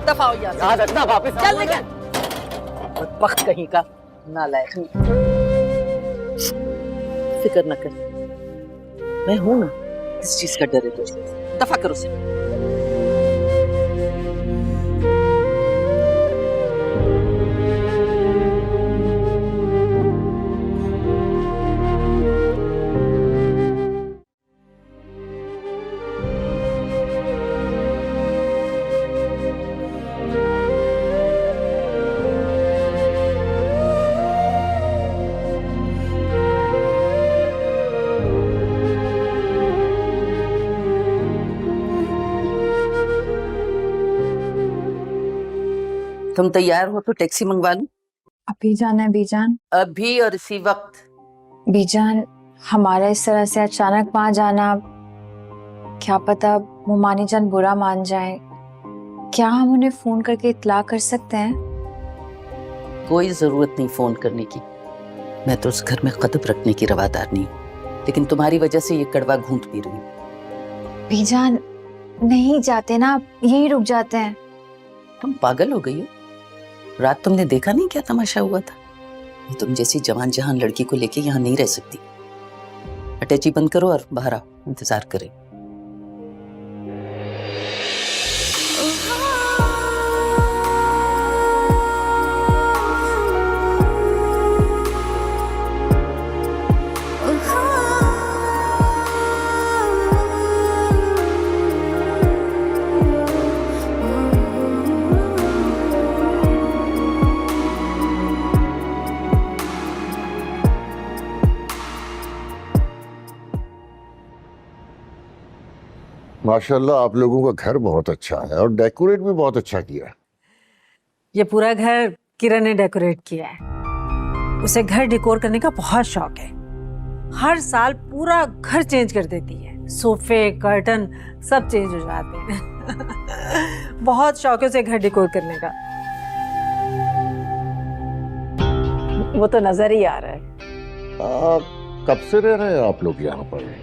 दफा हो यहाँ से। याद रखना वापस चल निकल। बदबख्त कहीं का, नालायक। फिक्र न कर, मैं हूं ना, किस चीज का डर है तुझे? दफा करो उसे। तुम तैयार हो तो टैक्सी मंगवा लो। अभी जाना है बीजान? अभी और इसी वक्त। बीजान, हमारा इस तरह से अचानक वहां जाना, क्या पता मुमानी जान बुरा मान जाए। क्या हम उन्हें फोन करके इत्तला कर सकते हैं? कोई जरूरत नहीं फोन करने की। मैं तो उस घर में कदम रखने की रवादार नहीं हूँ, लेकिन तुम्हारी वजह से ये कड़वा घूंट पी रही हूँ। बीजान, नहीं जाते ना, यहीं रुक जाते हैं। तुम पागल हो गई हो? रात तुमने देखा नहीं क्या तमाशा हुआ था? मैं तुम जैसी जवान जहान लड़की को लेके यहाँ नहीं रह सकती। अटैची बंद करो और बाहर आओ, इंतजार करें। माशाल्लाह आप लोगों का घर बहुत अच्छा है और डेकोरेट भी बहुत अच्छा किया है। ये पूरा घर किरण ने डेकोरेट किया है। उसे घर डेकोर करने का बहुत शौक है। हर साल पूरा घर चेंज कर देती है, सोफे कर्टन सब चेंज हो जाते हैं। बहुत शौक है उसे घर डेकोर करने का। वो तो नजर ही आ रहा है। कब से रह रहे हैं आप लोग यहाँ पर?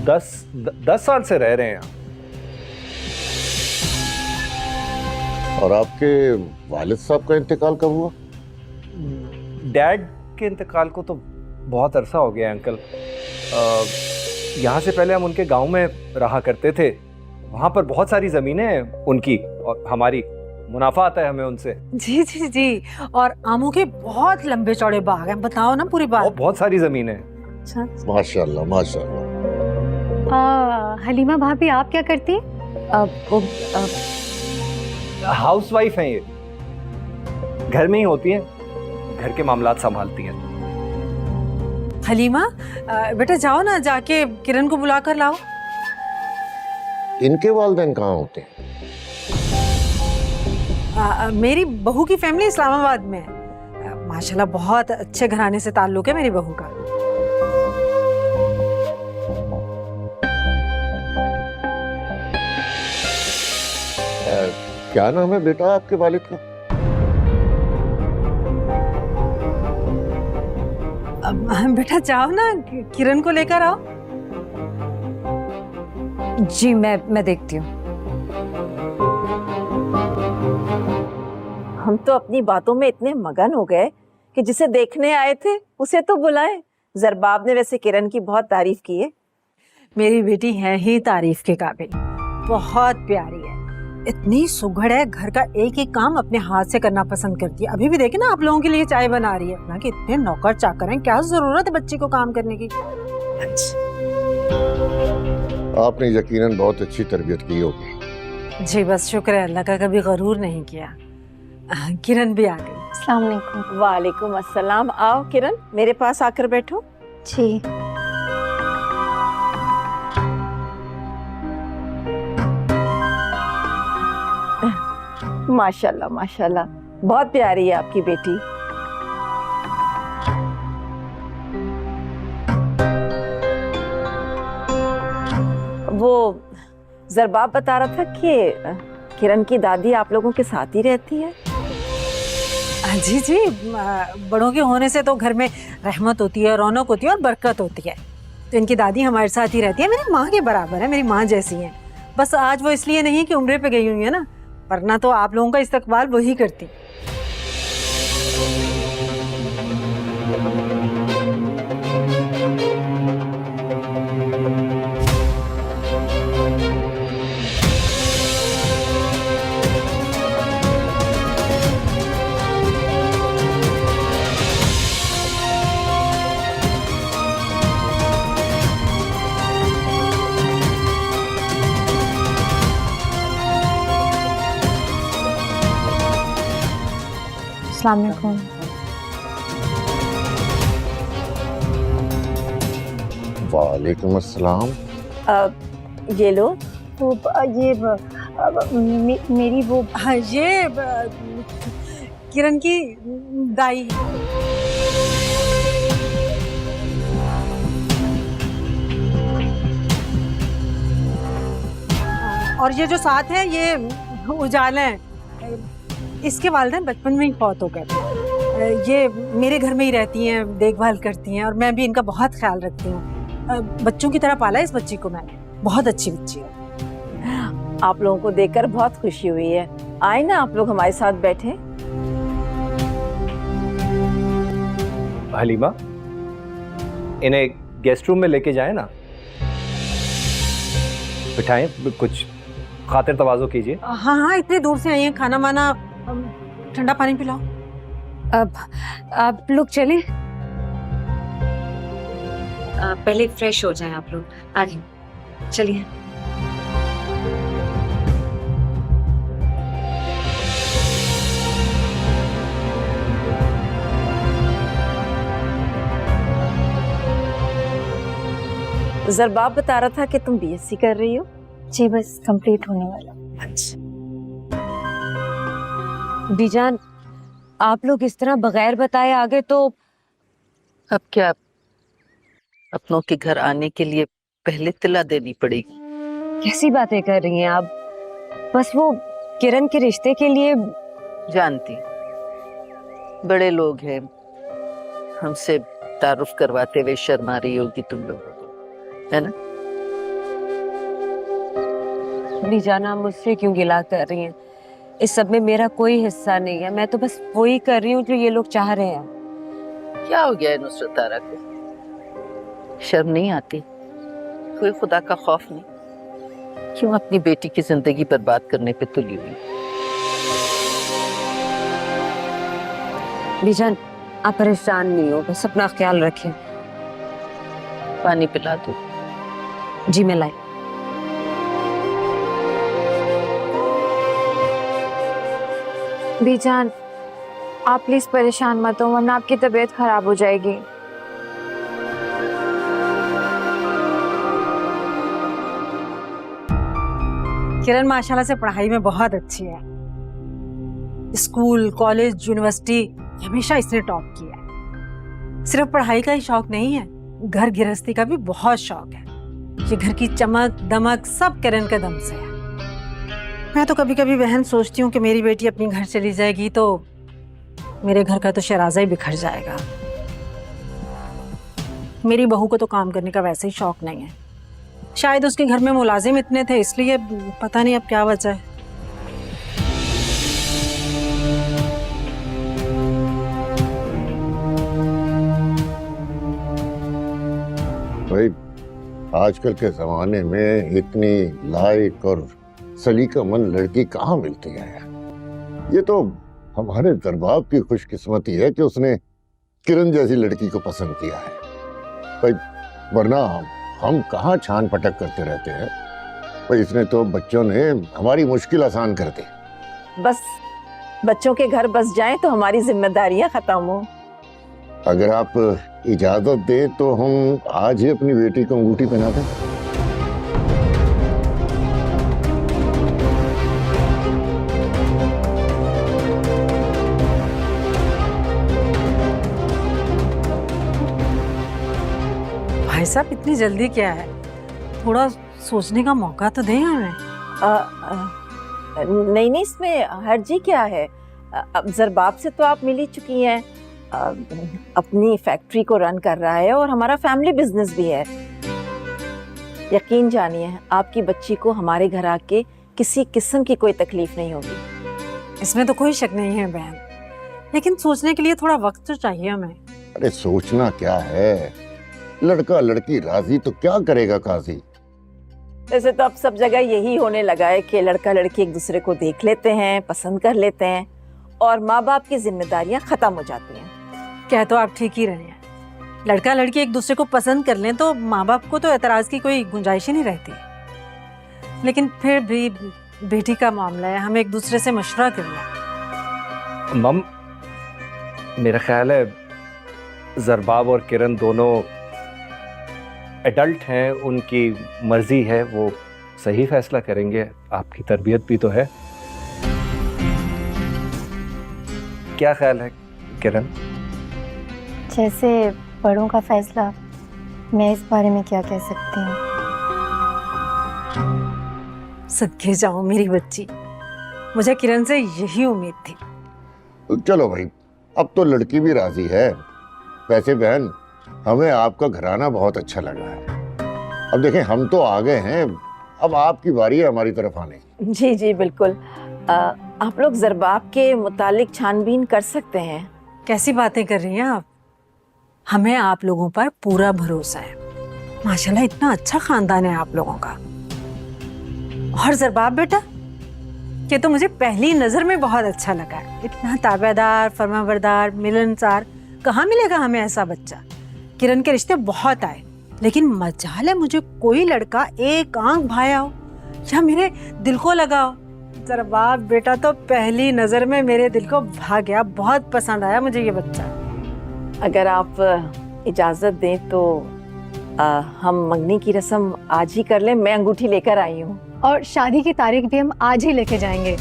10 साल से रह रहे हैं यहाँ। और आपके वालिद साहब का इंतकाल कब हुआ? डैड के इंतकाल को तो बहुत अरसा हो गया अंकल। यहाँ से पहले हम उनके गांव में रहा करते थे। वहाँ पर बहुत सारी ज़मीनें हैं उनकी और हमारी, मुनाफा आता है हमें उनसे। जी जी जी, और आमों के बहुत लंबे चौड़े बाग हैं। बताओ ना पूरी बात। बहुत सारी ज़मीनें हैं। अच्छा। माशाल्लाह माशाल्लाह। हलीमा भाभी आप क्या करती? हाउस वाइफ हैं ये, घर में ही होती हैं, घर के मामलात संभालती हैं। हलीमा, बेटा जाओ ना, जाके किरण को बुला कर लाओ। इनके वालिदैन कहाँ होते हैं? मेरी बहू की फैमिली इस्लामाबाद में है। माशाल्लाह बहुत अच्छे घराने से ताल्लुक है मेरी बहू का। क्या नाम है बेटा आपके वालिद का? बेटा जाओ ना, किरण को लेकर आओ। जी मैं देखती हूँ। हम तो अपनी बातों में इतने मगन हो गए कि जिसे देखने आए थे उसे तो बुलाए। जरबाब ने वैसे किरण की बहुत तारीफ की है। मेरी बेटी है ही तारीफ के काबिल, बहुत प्यारी है, इतनी सुघड़ है, घर का एक एक काम अपने हाथ से करना पसंद करती है। अभी भी देखे ना, आप लोगों के लिए चाय बना रही है। ना कि इतने नौकर चाकर हैं, क्या जरूरत है बच्ची को काम करने की। आपने यकीनन बहुत अच्छी तरबियत की होगी। जी बस शुक्र है अल्लाह का, कभी गरूर नहीं किया। किरण भी आ गई। अस्सलाम वालेकुम। वालेकुम अस्सलाम। आओ किरण, मेरे पास आकर बैठो। जी। माशाल्लाह माशाल्लाह, बहुत प्यारी है आपकी बेटी। वो जरबाब बता रहा था कि किरण की दादी आप लोगों के साथ ही रहती है। जी जी, बड़ों के होने से तो घर में रहमत होती है, रौनक होती है और बरकत होती है। तो इनकी दादी हमारे साथ ही रहती है, मेरी माँ के बराबर है, मेरी माँ जैसी है। बस आज वो इसलिए नहीं कि उम्रे पे गई हुई है ना, वरना तो आप लोगों का इस्तकबाल वही करती। अस्सलाम वालेकुम। वालेकुम अस्सलाम। ये लो। वो ये मेरी वो हाँ, ये किरण की दाई है। और ये जो साथ है ये उजाला है, इसके वालिदैन बचपन में ही फौत हो गए थे। ये मेरे घर में ही रहती हैं, देखभाल करती हैं और मैं भी इनका बहुत ख्याल रखती हूँ। बच्चों की तरह पाला है इस बच्ची को मैंने, बहुत अच्छी बच्ची है। आप लोगों को देखकर बहुत खुशी हुई है। आए ना आप लोग हमारे साथ बैठे। हलीमा, इन्हें गेस्ट रूम में लेके जाए ना, बिठाएं, कुछ खातिर तवाज़ो कीजिए। हाँ हाँ, इतने दूर से आई हैं, खाना वाना ठंडा पानी पिलाओ। अब आप लोग चलें, पहले फ्रेश हो जाएं आप लोग। आगे चलिए। ज़रबाब बता रहा था कि तुम बीएससी कर रही हो। जी बस कंप्लीट होने वाला। बीजान, आप लोग इस तरह बगैर बताए आगे तो अब क्या अपनों के घर आने के लिए पहले तिला देनी पड़ेगी? कैसी बातें कर रही हैं आप? बस वो किरण के रिश्ते के लिए। जानती, बड़े लोग हैं, हमसे तारुफ करवाते हुए शर्मा रही होगी तुम लोगों को, है ना? बीजाना, मुझसे क्यों गिला कर रही हैं? इस सब में मेरा कोई हिस्सा नहीं है। मैं तो बस वही कर रही हूँ जो ये लोग चाह रहे हैं। क्या हो गया है नुसरत आरा को? शर्म नहीं आती? कोई खुदा का खौफ नहीं? क्यों अपनी बेटी की जिंदगी बर्बाद करने पे तुली हुई? बीजान, आप परेशान नहीं हो, बस अपना ख्याल रखें। पानी पिला दो। जी मैं लाई। बीजान, आप प्लीज परेशान मत हो, वरना आपकी तबीयत खराब हो जाएगी। किरण माशाल्लाह से पढ़ाई में बहुत अच्छी है। स्कूल, कॉलेज, यूनिवर्सिटी हमेशा इसने टॉप किया है। सिर्फ पढ़ाई का ही शौक नहीं है, घर गृहस्थी का भी बहुत शौक है। ये घर की चमक दमक सब किरण के दम से है। मैं तो कभी कभी बहन सोचती हूँ कि मेरी बेटी अपनी घर चली जाएगी तो मेरे घर का तो शराजा ही बिखर जाएगा। मेरी बहू को तो काम करने का वैसे ही शौक नहीं है। शायद उसके घर में मुलाजिम इतने थे इसलिए, पता नहीं अब क्या वजह है। भाई, आजकल के जमाने में इतनी लायक और सलीकामंद लड़की कहाँ मिलती है? ये तो हमारे दरबाब की खुशकिस्मती है कि उसने किरण जैसी लड़की को पसंद किया है भाई, वरना हम कहाँ छान पटक करते रहते हैं भाई। इसने तो बच्चों ने हमारी मुश्किल आसान कर दी। बस बच्चों के घर बस जाएं तो हमारी जिम्मेदारियां खत्म हो। अगर आप इजाजत दें तो हम आज ही अपनी बेटी को अंगूठी पहना दें। भाई साहब, इतनी जल्दी क्या है? थोड़ा सोचने का मौका तो दें हमें। नहीं नहीं, इसमें हर्जी क्या है? अब ज़रबाब से तो आप मिल ही चुकी हैं। अपनी फैक्ट्री को रन कर रहा है और हमारा फैमिली बिजनेस भी है। यकीन जानिए आपकी बच्ची को हमारे घर आके किसी किस्म की कोई तकलीफ नहीं होगी। इसमें तो कोई शक नहीं है बहन, लेकिन सोचने के लिए थोड़ा वक्त तो चाहिए हमें। अरे सोचना क्या है, लड़का लड़की राजी तो क्या करेगा काजी। वैसे तो अब सब जगह यही होने लगा है कि लड़का लड़की एक दूसरे को देख लेते हैं, पसंद कर लेते हैं और माँ बाप की जिम्मेदारियां खत्म हो जाती हैं। क्या तो आप ठीक ही रहे हैं, लड़का लड़की एक दूसरे को पसंद कर लें तो माँ बाप को तो एतराज की कोई गुंजाइश ही नहीं रहती। लेकिन फिर भी बेटी का मामला है, हम एक दूसरे से मशवरा कर लें। मम, मेरा ख्याल है ज़रबाब और किरण दोनों एडल्ट हैं, उनकी मर्जी है, वो सही फैसला करेंगे। आपकी तरबियत भी तो है। क्या ख्याल है किरण? जैसे बड़ों का फैसला, मैं इस बारे में क्या कह सकती हूँ। सदके जाओ मेरी बच्ची, मुझे किरण से यही उम्मीद थी। चलो भाई, अब तो लड़की भी राजी है। वैसे बहन, हमें आपका घराना बहुत अच्छा लगा है। अब देखें, हम तो आ गए हैं, अब आपकी बारी है हमारी तरफ आने की। जी जी बिल्कुल, आप लोग ज़रबाब के मुतालिक छानबीन कर सकते हैं। कैसी बातें कर रही हैं आप? हमें आप लोगों पर पूरा भरोसा है। माशाल्लाह इतना अच्छा खानदान है आप लोगों का। और ज़रबाब बेटा, ये तो मुझे पहली नजर में बहुत अच्छा लगा। इतना ताबेदार, फरमाबरदार, मिलनसार, कहाँ मिलेगा हमें ऐसा बच्चा। किरण के रिश्ते बहुत आए, लेकिन मजाल है मुझे कोई लड़का एक आंख भाया हो या मेरे दिल को लगा हो। ज़रबाब बेटा तो पहली नजर में मेरे दिल को भा गया, बहुत पसंद आया मुझे ये बच्चा। अगर आप इजाज़त दें तो हम मंगनी की रस्म आज ही कर लें। मैं अंगूठी लेकर आई हूँ। और शादी की तारीख भी हम आज ही लेके जाएंगे।